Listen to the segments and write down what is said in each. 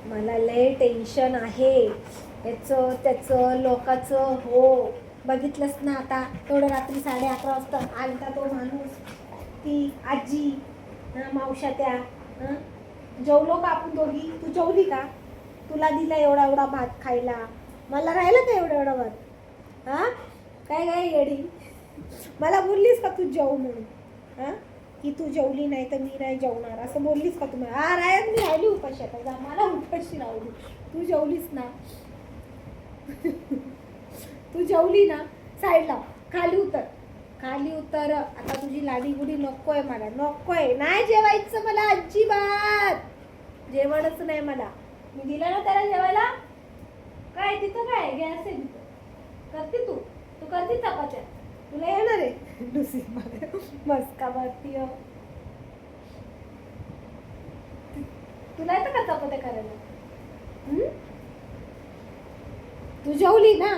मला लय टेन्शन आहे याचं त्याचं लोकाचं. हो बघितलंस ना आता, तेवढं रात्री 11:30 वाजता आलता तो माणूस, ती आजी, मावश्या त्या. जेवलो का आपण दोघी? तू जेवली का? तुला दिला एवढा एवढा भात खायला, मला राहिलं का एवढा एवढा भात? हा काय काय येडी, मला बोललीस का तू जेव म्हणून? हां की तू जेवली नाही तर मी नाही जेवणार असं बोललीस का तुम्हाला? हा रायत मी राहिली उपाशी, आता जा मला उपाशी राहू, तू जेवलीस ना? तू जेवली ना? साईडला खाली उतर, खाली उतर. आता तुझी लाडी गुडी नकोय मला, नकोय, नाही जेवायचं मला अजिबात, जेवणच नाही मला. मी दिलं ना त्याला जेवायला. काय तिथं काय गॅस आहे तिथं, करते तू, तू करते चपात्या, तुला येणार आहे दुसरी मस्का मारती. तुला येतं का चपात्या करायला? तू जेवली ना,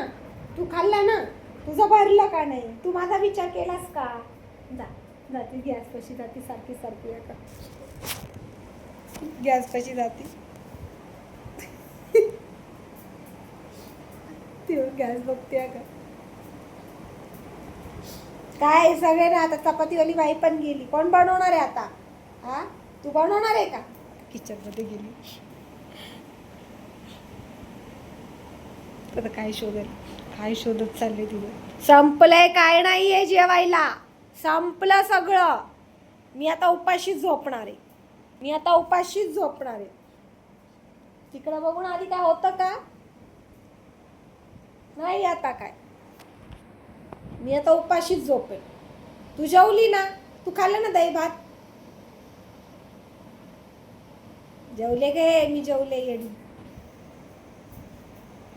तू खाल्ला ना, तुझं भरलं का नाही? तू माझा विचार केलास का? जा जाती गॅस कशी जाती, सारखी सारखी आता गॅस कशी जाती. ती गॅस बघते का काय? सगळे ना आता चपातीवाली बाई पण गेली, कोण बनवणार आहे आता? हा तू बनवणार आहे का? किचन मध्ये गेली आता, काय शोधेल, काय शोधत चालले तिथे. संपलंय, काय नाहीये जेवायला, संपलं सगळं. मी आता उपाशीच झोपणार आहे, मी आता उपाशीच झोपणार आहे. तिकडं बघून आधी काय होतं का? नाही आता काय, मी आता उपाशीच झोपेल. तू जेवली ना? तू खाल्लं ना दही भात? जेवले गे, मी जेवले येडी.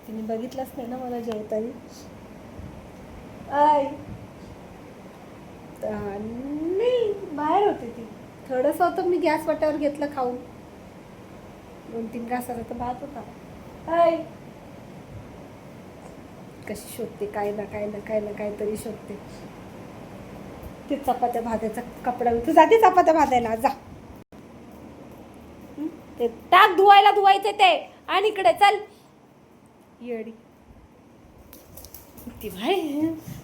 तिने बघितलंच नाही ना मला जेवताना. नाही बाहेर होते ती, थोडंसं होतं, मी गॅस वाट्यावर घेतलं खाऊन. 2-3 घासाचा तर भात होता. कशी शोधते, काय ना काय ना काय ना काहीतरी शोधते. ते चपात्या भाजायचा कपडा, तू जाते चपात्या भाजायला, जा. ते टाक धुवायला, धुवायचे ते, आणि इकडे चल येडी ती भाई.